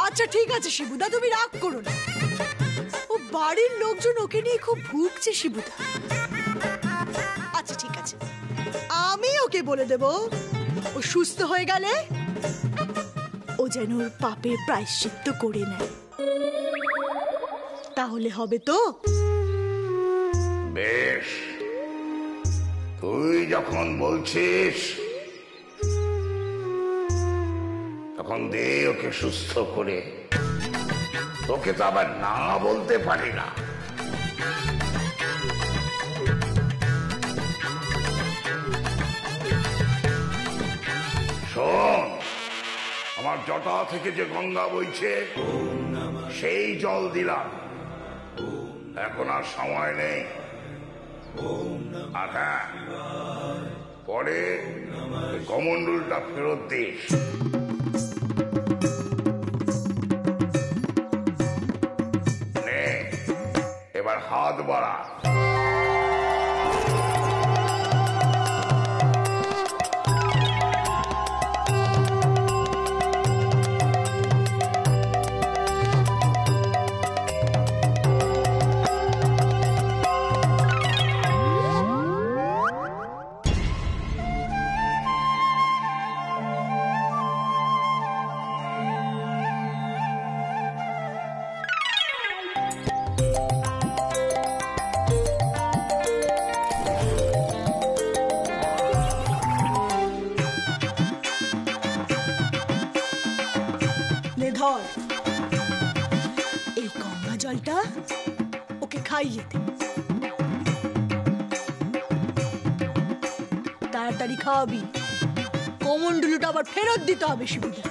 আচ্ছা ঠিক আছে শিবুদা, তুমি রাগ করো না। ও বাড়ির লোকজন ওকে নিয়ে খুব ভুগছে শিবুদা। আচ্ছা ঠিক আছে, আমি ওকে বলে দেব, ও সুস্থ হয়ে গেলে ও যেন ওর পাপের প্রায়শ্চিত্ত করে নেয়। তাহলে হবে তো? বেশ, তুই যখন বলছিস তখন দে ওকে সুস্থ করে। তোকে তো আবার না বলতে পারি না। শোন, আমার জটা থেকে যে গঙ্গা বইছে সেই জল দিলাম, এখন আর সময় নেই। আর হ্যাঁ, পরে কমণ্ডলটা ফেরত দিস। নে, এবার হাত বাড়া। ধর, এই গঙ্গা জলটা ওকে খাইয়ে দে। তাড়াতাড়ি খাওয়াবি, কমণ্ডলুটা আবার ফেরত দিতে হবে শিবুদা।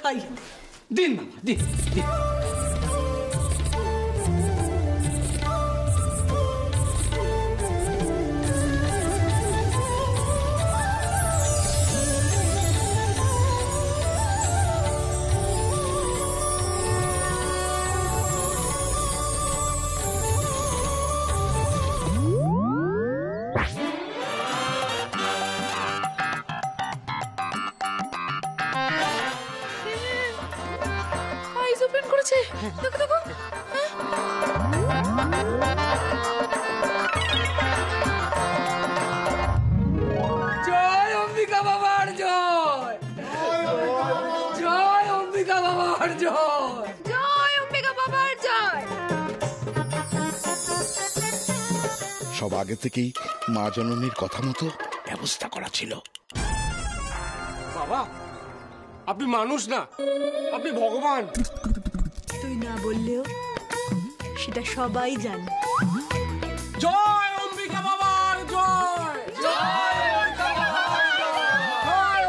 খাইয়ে দে। দিন দিন দিন। দেখো দেখো, জয় অম্বিকা বাবার জয়, জয় অম্বিকা বাবার জয়, জয় অম্বিকা বাবার জয়। সব আগে থেকেই মা জননীর কথা মতো ব্যবস্থা করা ছিল। বাবা, আপনি মানুষ না, আপনি ভগবান। তুই না বললেও সেটা সবাই জানে। জয় অম্বিকা বাবার জয়, জয়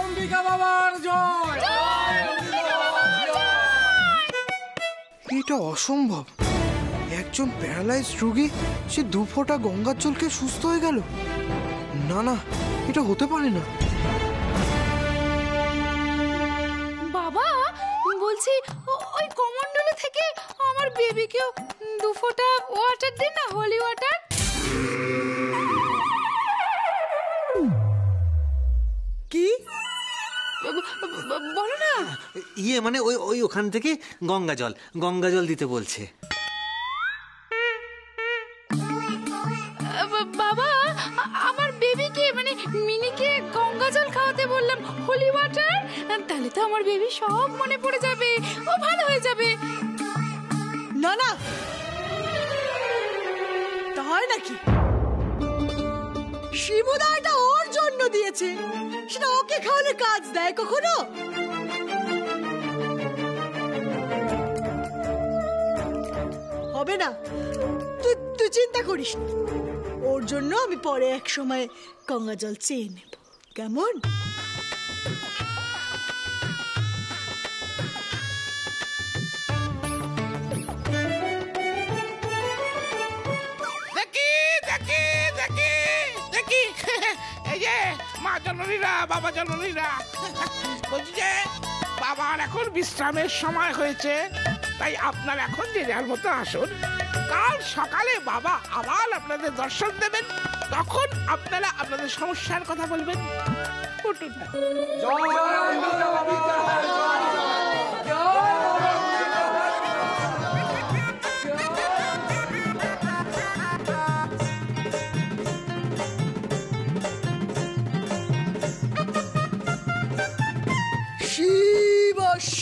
অম্বিকা বাবার জয়। এটা অসম্ভব, একজন প্যারালাইজড রোগী সে 2 ফোঁটা গঙ্গার জলকে সুস্থ হয়ে গেল। না না, এটা হতে পারে না। বাবা বলছি, ওই কমণ্ডলে থেকে আমার বেবিকেও 2 ফোঁটা ওয়াটার দিন না, হোলি ওয়াটার। কি বলো না। ইয়ে মানে ওই ওখান থেকে গঙ্গা জল দিতে বলছে। বাবা, আমার বেবিকে মানে মিনিকে গঙ্গা জল খাওয়াতে বললাম, হোলি ওয়াটার। তাহলে তো আমার বেবি সব মনে পড়ে যাবে, ও ভালো হয়ে যাবে। না না, তা হয় নাকি? শিবুদা এটা ওর জন্য দিয়েছে, সেটা ওকে খাওয়ালে কাজ দেয় কখনো? হবে না, তুই চিন্তা করিস না, ওর জন্য আমি পরে এক সময় গঙ্গা জল চেয়ে নেব, কেমন? মা জননীরা, বাবা জননীরা, বলছি যে বাবার এখন বিশ্রামের সময় হয়েছে, তাই আপনার এখন যে যার মতো আসুন। কাল সকালে বাবা আবার আপনাদের দর্শন দেবেন, তখন আপনারা আপনাদের সমস্যার কথা বলবেন। উঠুন। জয় অম্বিকা বাবার জয়।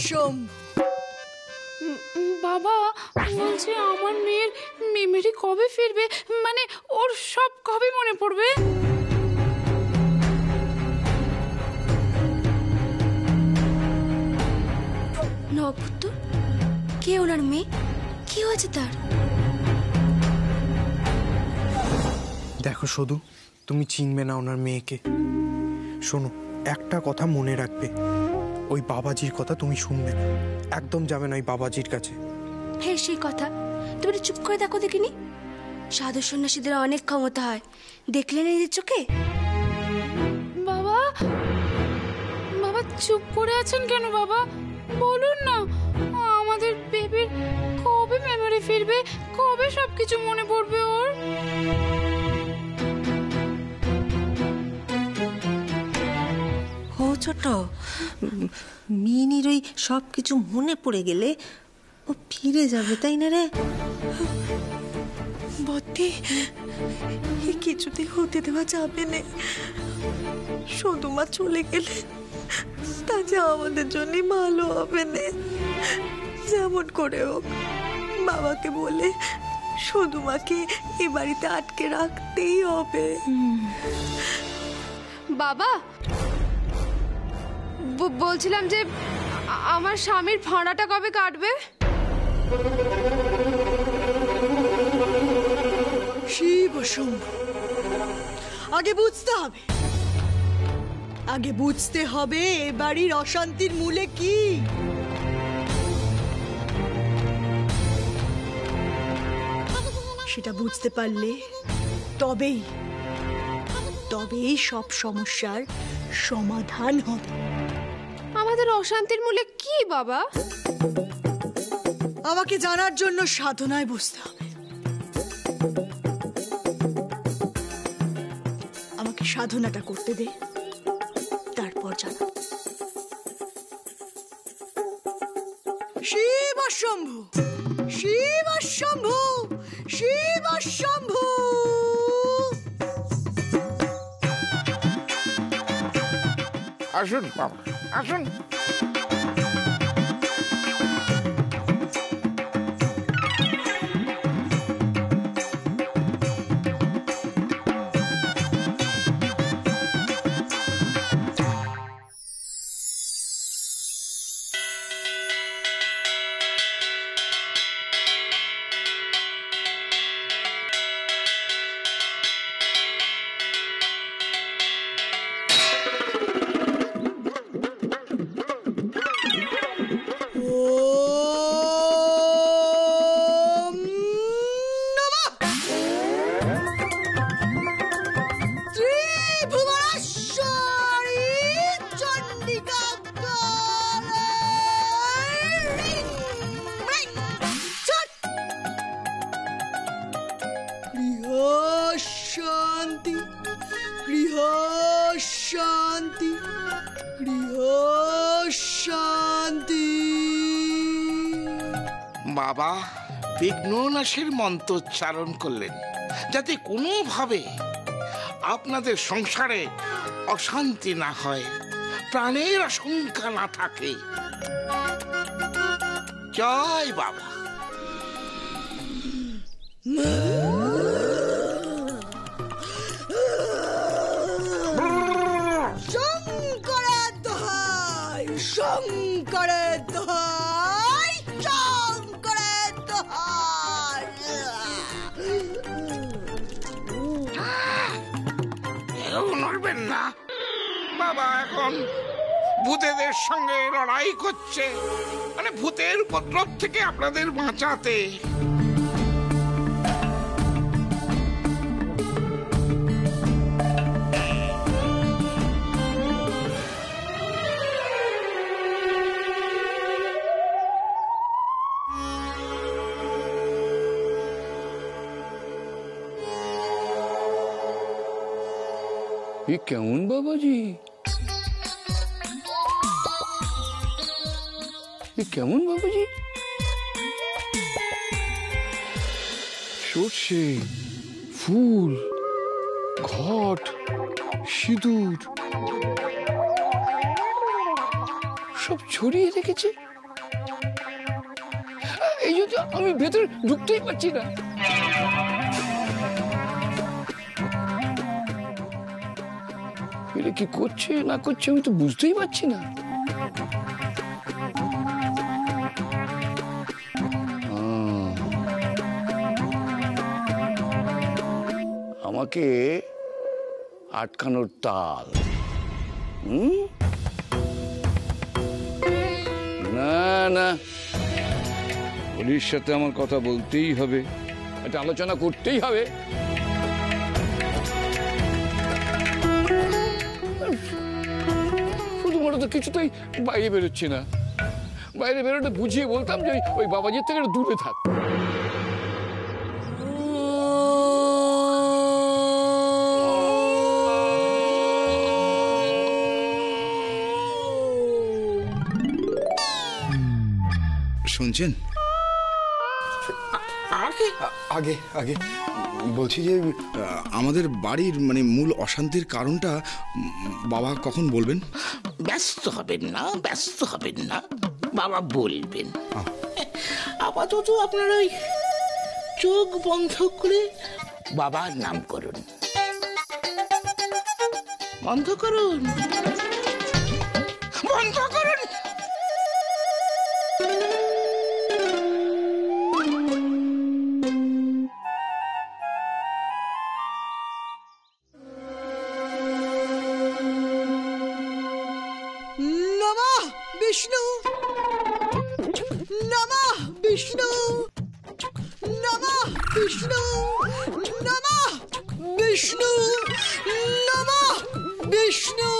শম্ভু। বাবা বলছি আমার মেয়ের মেমরি কবে ফিরবে, মানে ওর সব কবে মনে পড়বে? নপুত্র, কে ওনার মেয়ে? কি হয়েছে তার? দেখো শুধু, তুমি চিনবে না ওনার মেয়েকে। শোনো, একটা কথা মনে রাখবে, ওই বাবাজির কথা তুমি শুনবে না, একদম যাবে না ওই বাবাজির কাছে। হ্যাঁ, সেই কথা। তুমি একটু চুপ করে দেখো দেখিনি। সাধু সন্ন্যাসীদের অনেক ক্ষমতা হয়, দেখলে নিজের চোখে। বাবা, বাবা চুপ করে আছেন কেন? বাবা বলুন না, আমাদের বেবির কবে মেমরি ফিরবে, কবে সবকিছু মনে পড়বে ওর? ও ছোট, মিনির ওই সব কিছু মনে পড়ে গেলে ও ফিরে যাবে, তাই না রে? বদ্দি, কিছুতে হতে দেওয়া যাবে না। সদুমা চলে গেলে তা যে আমাদের জন্য ভালো হবে না। যেমন করে হোক বাবাকে বলে সদুমাকে এ বাড়িতে আটকে রাখতেই হবে। বাবা, বলছিলাম যে আমার স্বামীর ভাড়াটা কবে কাটবে? শিব শম্ভু, আগে বুঝতে হবে, আগে বুঝতে হবে এ বাড়ির অশান্তির মূলে কি। সেটা বুঝতে পারলে তবেই সব সমস্যার সমাধান হবে। আমাদের অশান্তির মূলে কি বাবা? আমাকে জানার জন্য সাধনায় বসতে হবে। আমাকে সাধনাটা করতে দে, তারপর জানা। শিব শম্ভু, শিব শম্ভু, শিব শম্ভু। আসুন বাবা, আসুন। শান্তি, গৃহ শান্তি, গৃহ শান্তি। বাবা বিঘ্ননাশের মন্ত্র উচ্চারণ করলেন, যাতে কোনোভাবে আপনাদের সংসারে অশান্তি না হয়, প্রাণের আশঙ্কা না থাকে। জয় বাবা। শঙ্করের দোহাই, শঙ্করের দোহাই, শঙ্করের দোহাই। নড়বেন না বাবা, এখন ভূতেদের সঙ্গে লড়াই করছে, মানে ভূতের উপদ্রব থেকে আপনাদের বাঁচাতে। ये কেমন বাবাজি? কেমন বাবাজি? সর্ষে, ফুল, ঘট, সিঁদুর সব ছড়িয়ে রেখেছে। এই জন্য আমি ভেতরে ঢুকতেই পারছি না। এরা কি করছে না করছে আমি তো বুঝতেই পারছি না। আমাকে আটকানোর তাল। না না, পুলিশ সাথে আমার কথা বলতেই হবে, এটা আলোচনা করতেই হবে। শুধুমাত্র তো কিছুতেই বাইরে বেরোচ্ছি না। বাইরে বেরোতে বুঝিয়ে বলতাম যে ওই বাবাজির থেকে দূরে থাক। শুনছেন? আগে আগে বলছি যে আমাদের বাড়ির মানে মূল অশান্তির কারণটা বাবা কখন বলবেন? ব্যস্ত হবেন না, ব্যস্ত হবেন না, বাবা বলবেন। আপাতত আপনার ওই চোখ বন্ধ করে বাবার নাম করুন। বন্ধ করুন, বন্ধ করুন। নমঃ বিষ্ণু, নমঃ বিষ্ণু, নমঃ বিষ্ণু, নমঃ বিষ্ণু, নমঃ বিষ্ণু।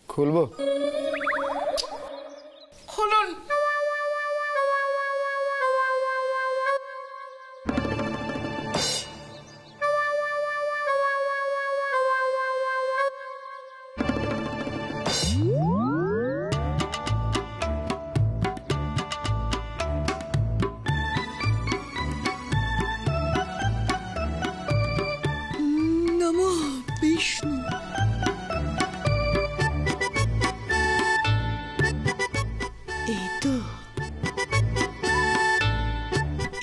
খুলবো? খুলুন। নমঃ বিষ্ণু।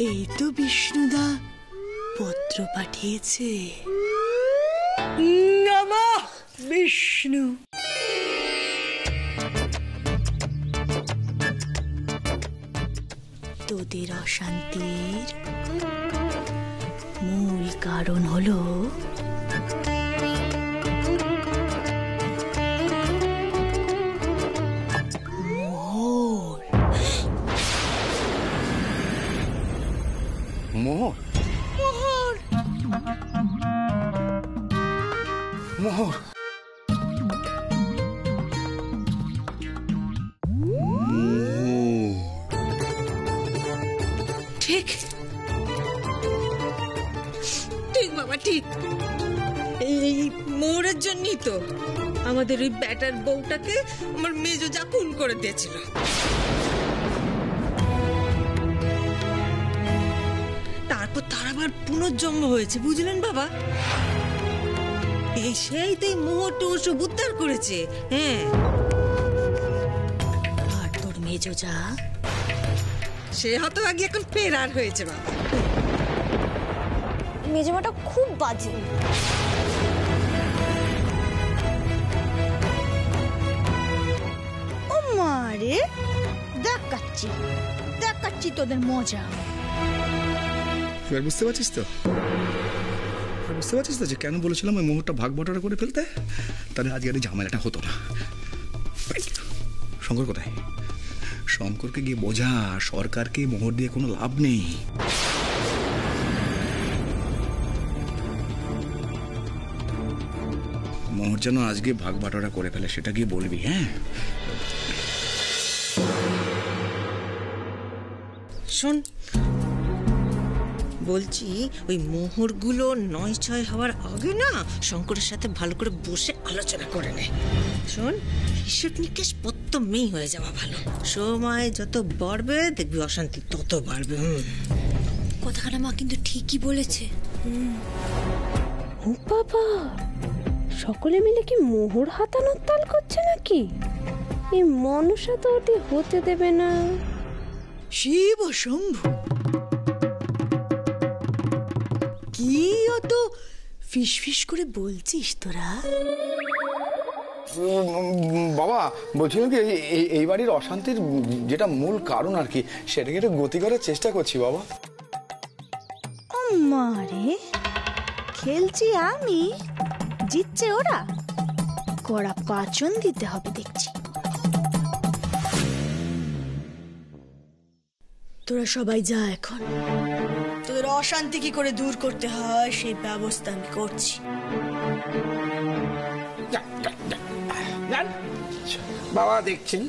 এই তো বিষ্ণুদা পত্র পাঠিয়েছে। নমঃ বিষ্ণু। তোদের অশান্তির মূল কারণ হলো মোহর। মোহর। মোহর। ঠিক ঠিক বাবা, ঠিক। এই মোহরের জন্যই তো আমাদের ওই ব্যাটার বউটাকে আমার মেজো যা খুন করে দিয়েছিল। তারপর তার আবার পুনর্জন্ম হয়েছে, বুঝলেন বাবা? এই সেই তো মোহরটা ওসব উদ্ধার করেছে। হ্যাঁ, আর তোর মেজো যা সে হতভাগী এখন ফেরার হয়েছে বাবা। মেজমাটা খুব বাজে। ও মারে, দেখাচ্ছি দেখাচ্ছি তোদের মজা। এবার বুঝতে পারছিস তো? বুঝতে পারছিস তো যে কেন বলেছিলাম ওই মোহরটা ভাগ বটরা করে ফেলতে? তাহলে আজকে আর এই ঝামেলাটা হতো না। শঙ্কর কোথায়? শঙ্করকে গিয়ে বোঝা সরকারকে মোহর দিয়ে কোনো লাভ নেই। মোহর যেন আজকে ভাগ বাটোয়ারা করে ফেলে, সেটা গিয়ে বলবি। হ্যাঁ শোন, বলছি ওই মোহরগুলো নয় ছয় হওয়ার আগে না শঙ্করের সাথে ভালো করে বসে আলোচনা করে নে। শোন, হিসেব নিকেশ প্রত্যমেই হয়ে যাওয়া ভালো। সময় যত বাড়বে দেখবি অশান্তি তত বাড়বে। কথাখানা মা কিন্তু ঠিকই বলেছে। ও বাবা, সকলে মিলে কি মোহর হাতানোর তাল করছে নাকি? এই মনসা তো ওটি হতে দেবে না। শিব শম্ভু, কি অত ফিস করে বলছিস তোরা? বাবা বলছিলাম কি এই বাড়ির অশান্তির যেটা মূল কারণ আর কি, সেটাকে একটু গতি করার চেষ্টা করছি বাবা। মারে খেলছি আমি, জিতছে ওরা, কড়া পাচন দিতে হবে দেখছি। তোরা সবাই যা, এখন তোদের অশান্তি কি করে দূর করতে হয় সেই ব্যবস্থা আমি করছি। বাবা দেখছেন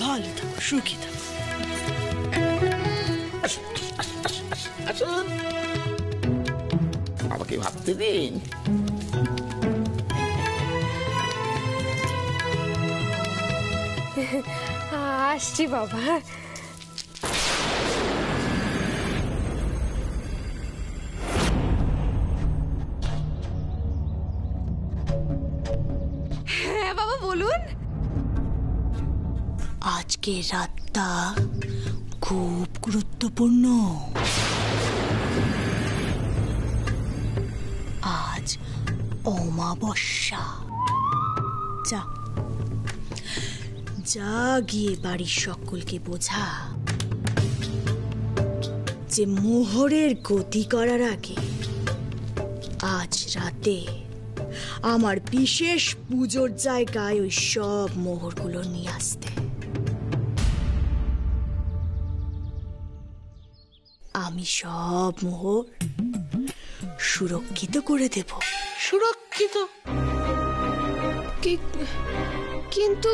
ভালো থাকো, সুখী থাকো। আসুন, বাবাকে ভাবতে দিন। আসছি বাবা। হ্যাঁ বাবা বলুন। আজকে রাতটা খুব গুরুত্বপূর্ণ। আজ অমাবস্যা। যা যা গিয়ে বাড়ির সকলকে বোঝা যে মোহরের গতি করার আগে আজ রাতে আমার বিশেষ পুজোর জায়গায় ওই সব মোহরগুলো নিয়ে আসতে। আমি সব মোহর সুরক্ষিত করে দেব। সুরক্ষিত? কিন্তু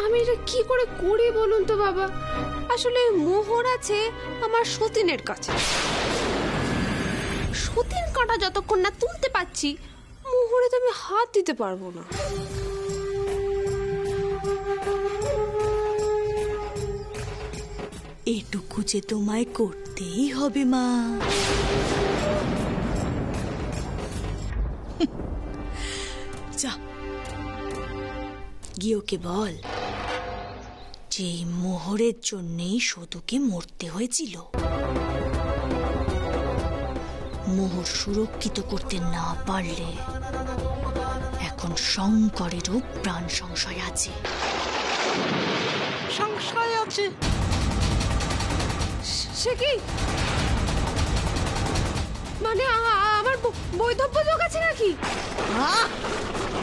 আমি এটা কি করে করি বলুন তো বাবা? আসলে মোহর আছে আমার সতীনের কাছে, সতীন কাঁটা যতক্ষণ না তুলতে পারছি মোহরে তো আমি হাত দিতে পারবো না। এটুকু যে তোমায় করতেই হবে মা। যা গিয়ে ওকে বল যে মোহরের জন্যেই সতুকে মরতে হয়েছিল। মোহর সুরক্ষিত করতে না পারলে এখন শঙ্করেরও প্রাণ সংশয় আছে। সংশয় আছে? সে কি মানে আমার বৈধব্য যোগ আছে নাকি?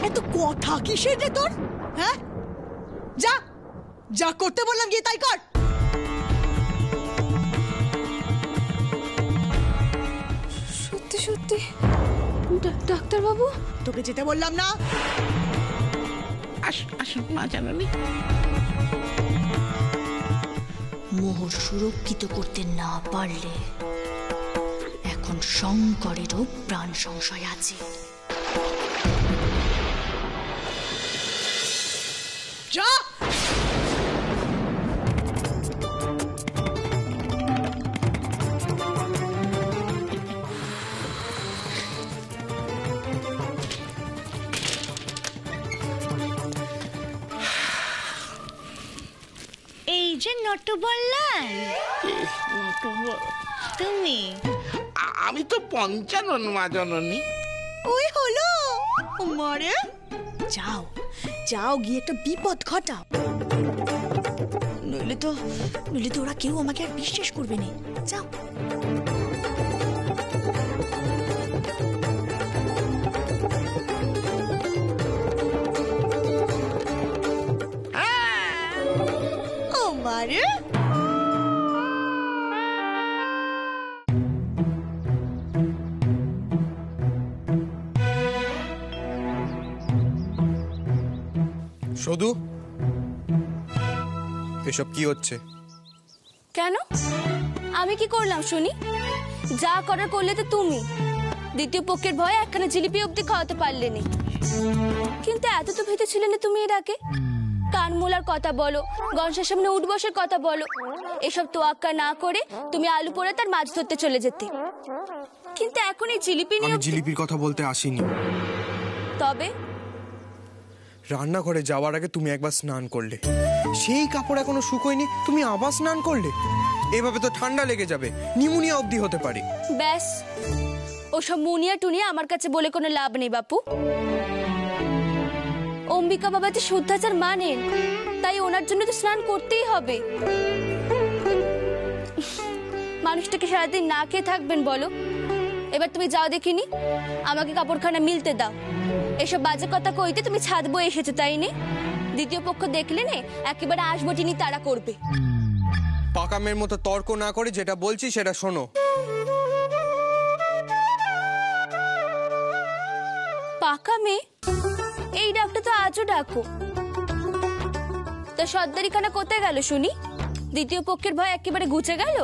এত কথা কিসের রে তোর? হ্যাঁ, যা যা করতে বললাম গিয়ে তাই কর। সত্যি সত্যি ডাক্তার বাবু? তোকে যেতে বললাম না? আসুন মা জাননী। মোহর সুরক্ষিত করতে না পারলে এখন শঙ্করেরও প্রাণ সংশয় আছে। যা এই যে নটু বললাম তুমি। আমি তো পঞ্চানন মা জননী। ওই হলো মারে। যাও যাও গিয়ে একটা বিপদ ঘটাও, নইলে তো ওরা কেউ আমাকে আর বিশ্বাস করবে না। যাও। ও মারে। শুধু এসব কি হচ্ছে? কেন? আমি কি করলাম শুনি? যা করার করলে তো তুমি। দ্বিতীয় পক্ষের ভয়ে একখানা জিলিপি অব্দি খাওয়াতে পারলে নি। কিন্তু এত তো ভীত ছিলে না তুমি এর আগে। কার কানমোলার কথা বলো, গণেশের সামনে উঠবসের কথা বলো, এসব তোয়াক্কা না করে তুমি আলু পোড়া তার মাছ ধরতে চলে যেতে। কিন্তু এখন এই জিলিপি নিয়ে আমি জিলিপির কথা বলতে আসিনি। তবে রান্নাঘরে যাওয়ার আগে তুমি একবার স্নান করলে, সেই কাপড় এখনো শুকোয়নি, তুমি আবার স্নান করলে। এভাবে তো ঠান্ডা লেগে যাবে, নিউমোনিয়া অবধি হতে পারে। ব্যাস, ওসব মুনিয়া টুনিয়া আমার কাছে বলে কোনো লাভ নেই বাপু। অম্বিকা বাবা যে শুদ্ধাচার মানেন, তাই ওনার জন্য তো স্নান করতেই হবে। মানুষটাকে সারাদিন না খেয়ে থাকবেন বলো? এবার তুমি যাও দেখিনি, আমাকে কাপড়খানা মিলতে দাও। এসব বাজে কথা কইতে তুমি ছাদ বয়ে এসেছো, তাই নে? দ্বিতীয় পক্ষ দেখলে নে একেবারে আসবটিনি তারা করবে। পাকামের মতো তর্ক না করে যেটা বলছি সেটা শোনো। পাকামে? এই ডাকটা তো আজও ডাকো। তা সর্দারিখানা কোথায় গেল শুনি? দ্বিতীয় পক্ষের ভয় একেবারে ঘুচে গেল?